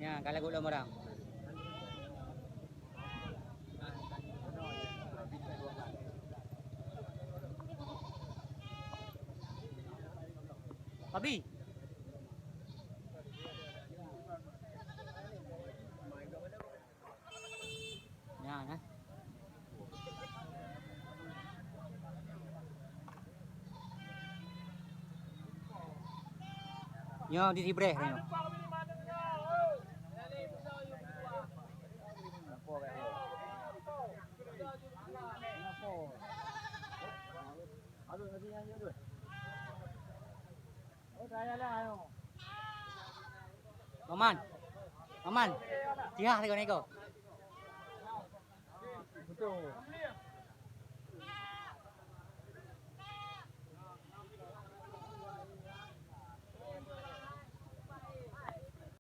Yan, kalagulo mo lang. Pabi. Yan, ha. Yo, di libre. Ayan. Paman. Paman. Tiha, tengok nego. Betul.